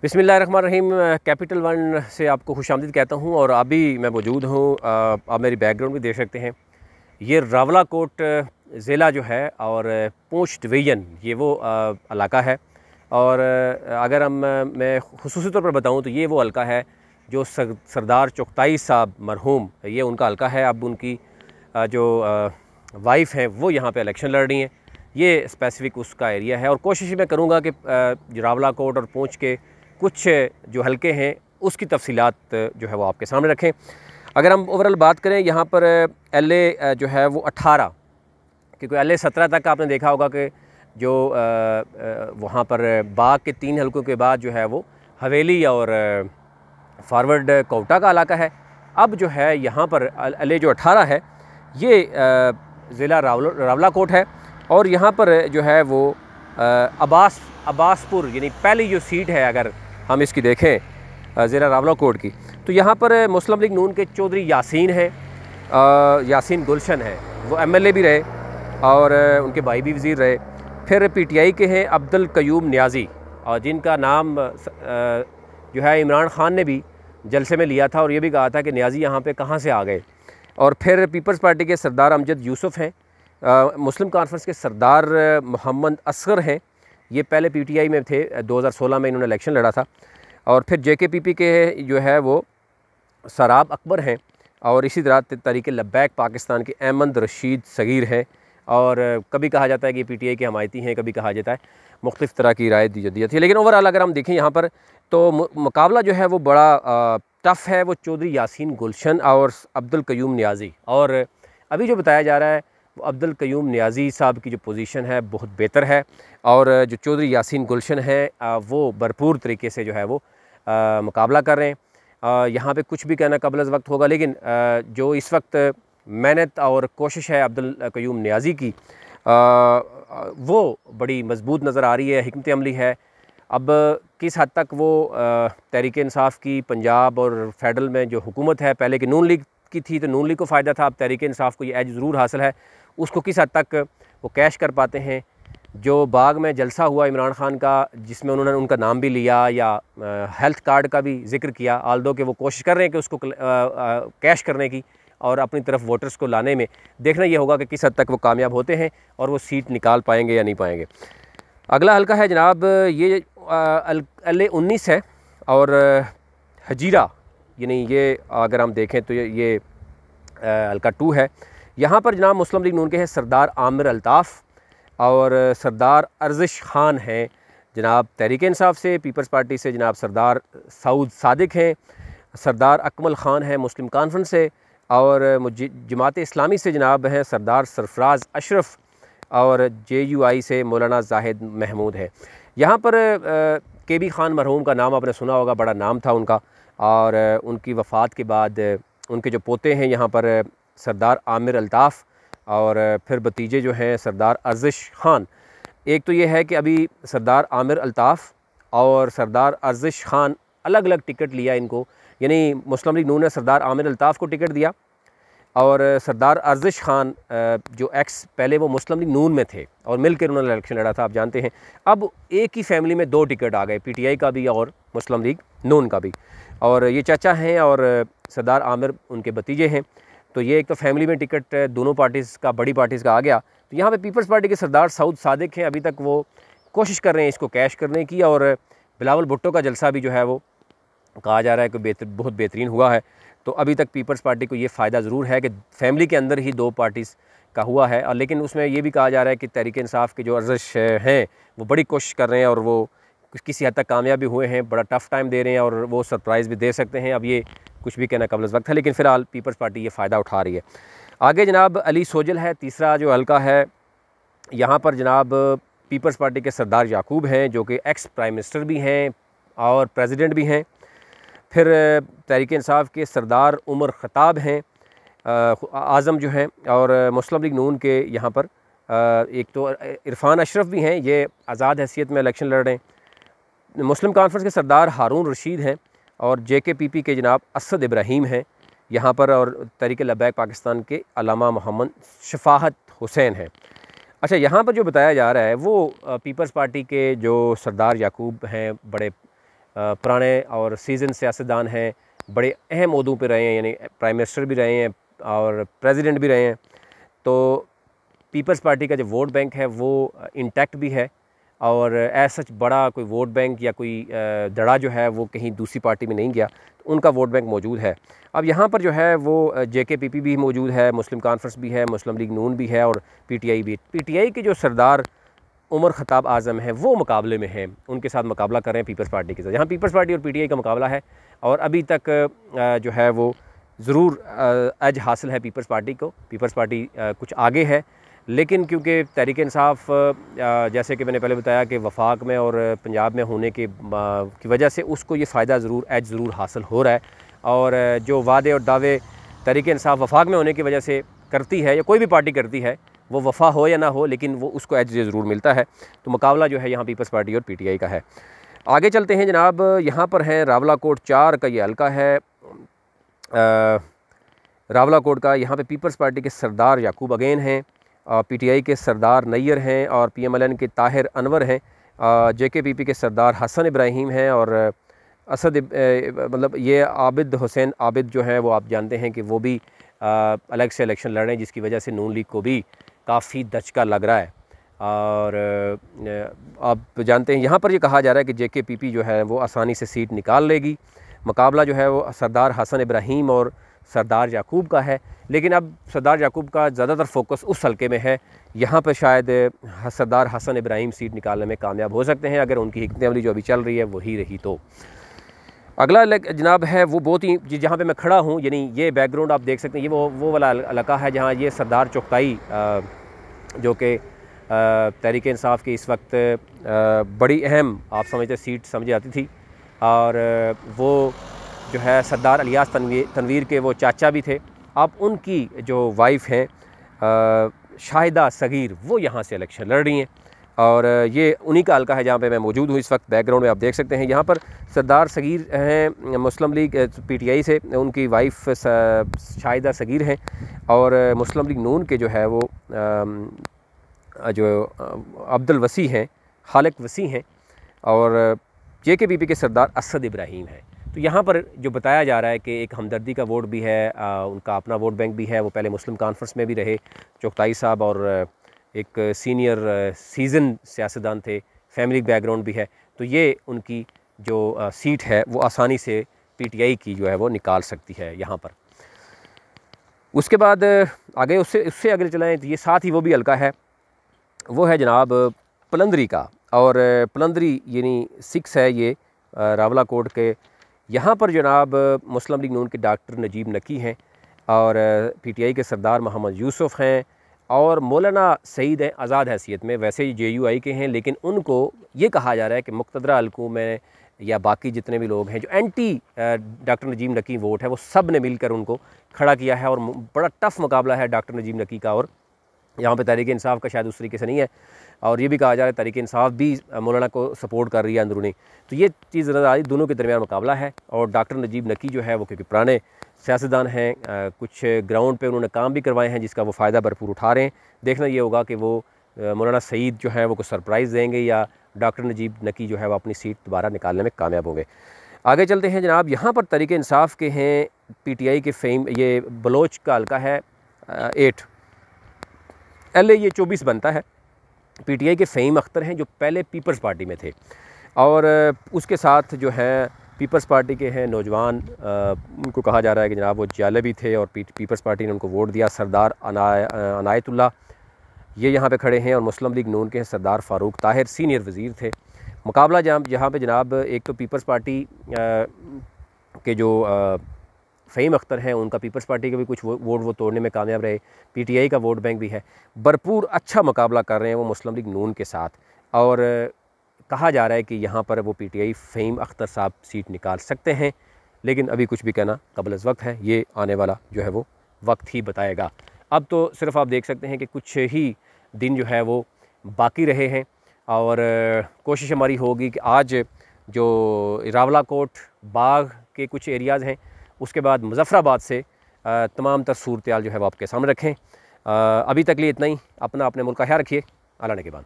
बिस्मिल्लाहिर्रहमानिर्रहीम। Capital one से आपको खुशामदीद कहता हूँ और अभी मैं मौजूद हूँ। आप मेरी बैकग्राउंड भी देख सकते हैं। ये रावलाकोट ज़िला जो है और पूंछ डिवीज़न ये वो इलाका है। और अगर मैं खुसूसी तौर पर बताऊँ तो ये वो हल्का है जो सरदार चुगताई साहब मरहूम ये उनका हल्का है। अब उनकी जो वाइफ है वो यहाँ पे इलेक्शन लड़ रही हैं। ये स्पेसिफ़िक उसका एरिया है और कोशिश मैं करूँगा कि रावलाकोट और पूंछ के कुछ जो हल्के हैं उसकी तफसीलात जो है वो आपके सामने रखें। अगर हम ओवरऑल बात करें यहाँ पर LA जो है वो 18, क्योंकि LA 17 तक आपने देखा होगा कि जो वहाँ पर बाग के 3 हल्कों के बाद जो है वो हवेली और फॉरवर्ड कोटा का इलाका है। अब जो है यहाँ पर LA जो 18 है ये ज़िला रावलाकोट है और यहाँ पर जो है वो अब्बासपुर यानी पहली जो सीट है अगर हम इसकी देखें ज़िला रावलाकोट की, तो यहाँ पर मुस्लिम लीग नून के चौधरी यासीन हैं, यासीन गुलशन है, वो MLA भी रहे और उनके भाई भी वज़ीर रहे। फिर PTI के हैं अब्दुल कयूम नियाज़ी, और जिनका नाम जो है इमरान खान ने भी जलसे में लिया था और ये भी कहा था कि नियाज़ी यहाँ पे कहाँ से आ गए। और फिर पीपल्स पार्टी के सरदार अमजद यूसुफ हैं, मुस्लिम कॉन्फ्रेंस के सरदार मोहम्मद असगर हैं, ये पहले PTI में थे, 2016 में इन्होंने इलेक्शन लड़ा था। और फिर JKPP के जो है वो सराब अकबर हैं और इसी तरह तहरीक लब्बैक पाकिस्तान के अहमद रशीद सगीर हैं। और कभी कहा जाता है कि PTI के हमायती हैं, कभी कहा जाता है मुख्तलिफ़ तरह की राय दी जाती है। लेकिन ओवरऑल अगर हम देखें यहाँ पर तो मुकाबला जो है वो बड़ा टफ़ है। वो चौधरी यासीन गुलशन और अब्दुल कयूम नियाज़ी, और अभी जो बताया जा रहा है वो अब्दुल कयूम नियाज़ी साहब की जो पोजीशन है बहुत बेहतर है और जो चौधरी यासीन गुलशन है वो भरपूर तरीके से जो है वो मुकाबला कर रहे हैं। यहाँ पे कुछ भी कहना कबल वक्त होगा, लेकिन जो इस वक्त मेहनत और कोशिश है अब्दुल कयूम नियाज़ी की वो बड़ी मजबूत नज़र आ रही है, हिकमत अमली है। अब किस हद तक वो तहरीक इंसाफ की पंजाब और फेडरल में जो हुकूमत है, पहले की नून लीग की थी तो नून लीग को फ़ायदा था, अब तहरीक इंसाफ को ये एज ज़रूर हासिल है, उसको किस हद तक वो कैश कर पाते हैं। जो बाग में जलसा हुआ इमरान खान का जिसमें उन्होंने उनका नाम भी लिया या हेल्थ कार्ड का भी जिक्र किया, आल्दो कि वो कोशिश कर रहे हैं कि उसको कैश करने की और अपनी तरफ वोटर्स को लाने में, देखना ये होगा कि किस हद तक वो कामयाब होते हैं और वो सीट निकाल पाएंगे या नहीं पाएंगे। अगला हल्का है जनाब ये LA 19 है और हजीरा, यानी ये अगर हम देखें तो ये हल्का 2 है। यहाँ पर जनाब मुस्लिम लीग नून के हैं सरदार आमिर अल्ताफ़ और सरदार अर्जिश खान हैं जनाब तहरीक इंसाफ से। पीपल्स पार्टी से जनाब सरदार सऊद सादिक हैं, सरदार अकमल ख़ान हैं मुस्लिम कॉन्फ्रेंस से, और जमात इस्लामी से जनाब हैं सरदार सरफराज अशरफ, और JUI से मौलाना जाहिद महमूद है। यहाँ पर KB खान मरहूम का नाम आपने सुना होगा, बड़ा नाम था उनका, और उनकी वफ़ात के बाद उनके जो पोते हैं यहाँ पर सरदार आमिर अल्ताफ़ और फिर भतीजे जो हैं सरदार अर्जिश खान। एक तो ये है कि अभी सरदार आमिर अल्ताफ़ और सरदार अर्जिश खान अलग अलग टिकट लिया इनको, यानी मुस्लिम लीग नून ने सरदार आमिर अल्ताफ़ को टिकट दिया और सरदार अर्जिश खान जो पहले वो मुस्लिम लीग नून में थे और मिलकर उन्होंने इलेक्शन लड़ा था, आप जानते हैं। अब एक ही फैमिली में 2 टिकट आ गए, PTI का भी और मुस्लिम लीग नून का भी, और ये चाचा हैं और सरदार आमिर उनके भतीजे हैं। तो ये एक तो फैमिली में टिकट दोनों पार्टीज़ का, बड़ी पार्टीज़ का आ गया। तो यहाँ पे पीपल्स पार्टी के सरदार सऊद सादिक हैं, अभी तक वो कोशिश कर रहे हैं इसको कैश करने की, और बिलावल भुट्टो का जलसा भी जो है वो कहा जा रहा है कि बहुत बेहतरीन हुआ है। तो अभी तक पीपल्स पार्टी को ये फ़ायदा ज़रूर है कि फैमिली के अंदर ही 2 पार्टीज़ का हुआ है, और लेकिन उसमें ये भी कहा जा रहा है कि तहरीक इंसाफ के जो अर्जिश हैं वो बड़ी कोशिश कर रहे हैं और वो किसी हद तक कामयाब भी हुए हैं, बड़ा टफ़ टाइम दे रहे हैं और वो सरप्राइज़ भी दे सकते हैं। अब ये कुछ भी कहना कबल वक्त है, लेकिन फ़िलहाल पीपल्स पार्टी ये फ़ायदा उठा रही है। आगे जनाब अली सोजल है, तीसरा जो हल्का है। यहाँ पर जनाब पीपल्स पार्टी के सरदार याकूब हैं जो कि एक्स प्राइम मिनिस्टर भी हैं और प्रेसिडेंट भी हैं। फिर तहरीक इंसाफ के सरदार उमर ख़ताब हैं आज़म जो हैं, और मुस्लिम लीग नून के यहाँ पर एक तो इरफान अशरफ भी हैं, ये आज़ाद हैसियत में इलेक्शन लड़ रहे हैं। मुस्लिम कॉन्फ्रेंस के सरदार हारून रशीद हैं और JKPP के जनाब असद इब्राहीम हैं यहाँ पर, और तहरीक लब्बैक पाकिस्तान के अल्लामा मोहम्मद शफाहत हुसैन हैं। अच्छा, यहाँ पर जो बताया जा रहा है वो पीपल्स पार्टी के जो सरदार याकूब हैं, बड़े पुराने और सीजन सियासतदान हैं, बड़े अहम ओहदों पे रहे हैं, यानी प्राइम मिनिस्टर भी रहे हैं और प्रेसिडेंट भी रहे हैं। तो पीपल्स पार्टी का जो वोट बैंक है वो इंटैक्ट भी है और ऐसा सच बड़ा कोई वोट बैंक या कोई दड़ा जो है वो कहीं दूसरी पार्टी में नहीं गया, तो उनका वोट बैंक मौजूद है। अब यहाँ पर जो है वो JKPP भी मौजूद है, मुस्लिम कॉन्फ्रेंस भी है, मुस्लिम लीग नून भी है और PTI भी। PTI के जो सरदार उमर ख़त्ताब आज़म है वो मुकाबले में हैं, उनके साथ मुकाबला कर रहे हैं पीपल्स पार्टी के साथ। यहाँ पीपल्स पार्टी और PTI का मुकाबला है और अभी तक जो है वो ज़रूर एज हासिल है पीपल्स पार्टी को। पीपल्स पार्टी कुछ आगे है, लेकिन क्योंकि तहरीक इंसाफ जैसे कि मैंने पहले बताया कि वफाक में और पंजाब में होने की वजह से उसको ये फ़ायदा ज़रूर हासिल हो रहा है। और जो वादे और दावे तहरीक इंसाफ वफाक में होने की वजह से करती है या कोई भी पार्टी करती है, वो वफा हो या ना हो, लेकिन वो उसको एज ज़रूर मिलता है। तो मुकाबला जो है यहाँ पीपल्स पार्टी और PTI का है। आगे चलते हैं जनाब, यहाँ पर है रावलाकोट 4 का ये हल्का है। रावलाकोट का यहाँ पे पीपल्स पार्टी के सरदार याकूब अगेन हैं, PTI के सरदार नैयर हैं और PMLN के ताहिर अनवर हैं, JKPP के सरदार हसन इब्राहिम हैं और असद मतलब ये आबिद हुसैन आबिद जो है वो आप जानते हैं कि वो भी अलग से इलेक्शन लड़ रहे हैं, जिसकी वजह से नून लीग को भी काफ़ी दचका लग रहा है। और आप जानते हैं यहाँ पर ये कहा जा रहा है कि JKPP जो है वो आसानी से सीट निकाल लेगी। मुकाबला जो है वो सरदार हसन इब्राहिम और सरदार याकूब का है, लेकिन अब सरदार याकूब का ज़्यादातर फोकस उस हल्के में है। यहाँ पर शायद सरदार हसन इब्राहिम सीट निकालने में कामयाब हो सकते हैं अगर उनकी हिकमत अमली जो अभी चल रही है वही रही तो। अगला जनाब है वो बहुत ही जहाँ पे मैं खड़ा हूँ, यानी ये बैकग्राउंड आप देख सकते हैं, ये वो वाला इलाका है जहाँ ये सरदार चौकताई जो कि तहरीक इंसाफ की इस वक्त बड़ी अहम आप समझते सीट समझी जाती थी। और वो जो है सरदार अलियास तनवीर के वो चाचा भी थे। अब उनकी जो वाइफ हैं शाहिदा सगीर, वो यहाँ से इलेक्शन लड़ रही हैं और ये उन्हीं का हल्का है जहाँ पे मैं मौजूद हूँ इस वक्त। बैकग्राउंड में आप देख सकते हैं यहाँ पर सरदार सगीर हैं मुस्लिम लीग PTI से, उनकी वाइफ शाहिदा सगीर हैं और मुस्लिम लीग नून के जो है वो जो अब्दुल वसी हैं, खालिक वसी हैं और JKPP के सरदार असद इब्राहिम हैं। तो यहाँ पर जो बताया जा रहा है कि एक हमदर्दी का वोट भी है, उनका अपना वोट बैंक भी है। वो पहले मुस्लिम कॉन्फ्रेंस में भी रहे चौकताई साहब और एक सीनियर सीजन सियासतदान थे, फैमिली बैकग्राउंड भी है। तो ये उनकी जो सीट है वो आसानी से PTI की जो है वो निकाल सकती है यहाँ पर। उसके बाद आगे उससे अगर चलाएँ तो ये साथ ही वो भी हल्का है, वो है जनाब पलंदरी का। और पलंदरी यानी 6 है ये रावलाकोट के। यहाँ पर जनाब मुस्लिम लीग नून के डॉक्टर नजीब नकी हैं और PTI के सरदार मोहम्मद यूसुफ हैं और मौलाना सईद हैं आज़ाद हैसियत में। वैसे ही JUI के हैं, लेकिन उनको ये कहा जा रहा है कि मुक़तदरा हल्कों में या बाकी जितने भी लोग हैं जो एंटी डॉक्टर नजीब नकी वोट है वो सब ने मिलकर उनको खड़ा किया है और बड़ा टफ मुकाबला है डॉक्टर नजीब नकी का। और यहाँ पे तहरीक इंसाफ का शायद उस तरीके से नहीं है और ये भी कहा जा रहा है तहरीक इंसाफ भी मौलाना को सपोर्ट कर रही है अंदरूनी। तो ये चीज़ नज़र आ रही, दोनों के दरमियान मुकाबला है। और डॉक्टर नजीब नकी जो है वो क्योंकि पुराने सियासतदान हैं, कुछ ग्राउंड पे उन्होंने काम भी करवाए हैं जिसका वो फ़ायदा भरपूर उठा रहे हैं। देखना ये होगा कि वो मौलाना सईद जो है वो कुछ सरप्राइज़ देंगे या डॉक्टर नजीब नकी जो है वो अपनी सीट दोबारा निकालने में कामयाब होंगे। आगे चलते हैं जनाब, यहाँ पर तहरीक इंसाफ के हैं PTI के फेम, ये बलोच का हल्का है 8 LA ये 24 बनता है। PTI के फ़हीम अख्तर हैं जो पहले पीपल्स पार्टी में थे और उसके साथ जो है पीपल्स पार्टी के हैं नौजवान, उनको कहा जा रहा है कि जनाब वो जालबी थे और पीपल्स पार्टी ने उनको वोट दिया। सरदार अनायतुल्लाह ये यहाँ पे खड़े हैं और मुस्लिम लीग नून के हैं सरदार फ़ारूक ताहिर, सीनियर वज़ीर थे। मुकाबला जहाँ पे जनाब एक तो पीपल्स पार्टी के जो फ़हीम अख्तर हैं उनका पीपल्स पार्टी के भी कुछ वोट वो तोड़ने में कामयाब रहे, PTI का वोट बैंक भी है। भरपूर अच्छा मुकाबला कर रहे हैं वो मुस्लिम लीग नून के साथ और कहा जा रहा है कि यहाँ पर वो PTI फ़हीम अख्तर साहब सीट निकाल सकते हैं, लेकिन अभी कुछ भी कहना कबल अज़ वक्त है, ये आने वाला जो है वो वक्त ही बताएगा। अब तो सिर्फ आप देख सकते हैं कि कुछ ही दिन जो है वो बाकी रहे हैं और कोशिश हमारी होगी कि आज जो रावलाकोट बाग के कुछ एरियाज़ हैं, उसके बाद मुज़फ़्फ़राबाद से तमाम तर सूरत हाल जो है वो आपके सामने रखें। अभी तक लिए इतना ही। अपना अपने मुल्क का ख्याल रखिए। अल्लाह ने के बाद।